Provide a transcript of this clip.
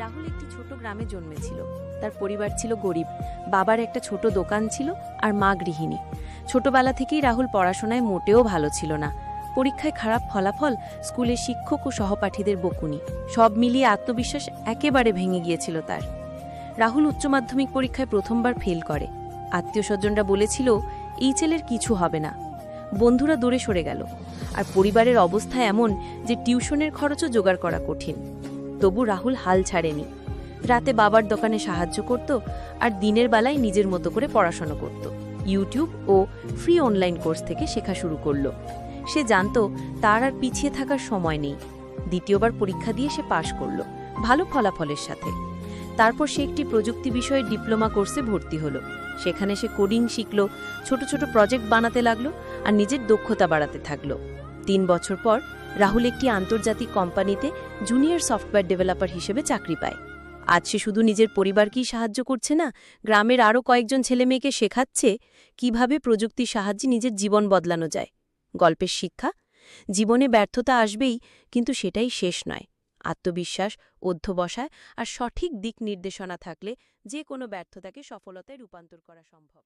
রাহুল একটি ছোট গ্রামে জন্মেছিল। তার পরিবার ছিল গরিব, বাবার একটা ছোট দোকান ছিল আর মা গৃহিণী। ছোটবেলা থেকেই রাহুল পড়াশোনায় মোটেও ভালো ছিল না। পরীক্ষায় খারাপ ফলাফল, স্কুলের শিক্ষক ও সহপাঠীদের বকুনি, সব মিলিয়ে আত্মবিশ্বাস একেবারে ভেঙে গিয়েছিল তার। রাহুল উচ্চ মাধ্যমিক পরীক্ষায় প্রথমবার ফেল করে। আত্মীয়স্বজনরা বলেছিল এই ছেলের কিছু হবে না। বন্ধুরা দূরে সরে গেল, আর পরিবারের অবস্থা এমন যে টিউশনের খরচও জোগাড় করা কঠিন। তবু রাহুল হাল ছাড়েনি। রাতে বাবার দোকানে সাহায্য করত আর দিনের বেলায় নিজের মতো করে পড়াশোনা করত। ইউটিউব ও ফ্রি অনলাইন কোর্স থেকে শেখা শুরু করল। সে জানত তার আর পিছিয়ে থাকার সময় নেই। দ্বিতীয়বার পরীক্ষা দিয়ে সে পাশ করল, ভালো ফলাফলের সাথে। তারপর সে একটি প্রযুক্তি বিষয়ে ডিপ্লোমা কোর্সে ভর্তি হলো। সেখানে সে কোডিং শিখল, ছোট ছোট প্রজেক্ট বানাতে লাগলো আর নিজের দক্ষতা বাড়াতে থাকলো। 3 বছর পর রাহুল একটি আন্তর্জাতিক কোম্পানিতে জুনিয়র সফটওয়্যার ডেভেলপার হিসেবে চাকরি পায়। আজ সে শুধু নিজের পরিবারকেই সাহায্য করছে না, গ্রামের আরও কয়েকজন ছেলেমেয়েকে শেখাচ্ছে কিভাবে প্রযুক্তির সাহায্যে নিজের জীবন বদলানো যায়। গল্পের শিক্ষা: জীবনে ব্যর্থতা আসবেই, কিন্তু সেটাই শেষ নয়। আত্মবিশ্বাস, অধ্যবসায় আর সঠিক দিক নির্দেশনা থাকলে যে কোনো ব্যর্থতাকে সফলতায় রূপান্তর করা সম্ভব।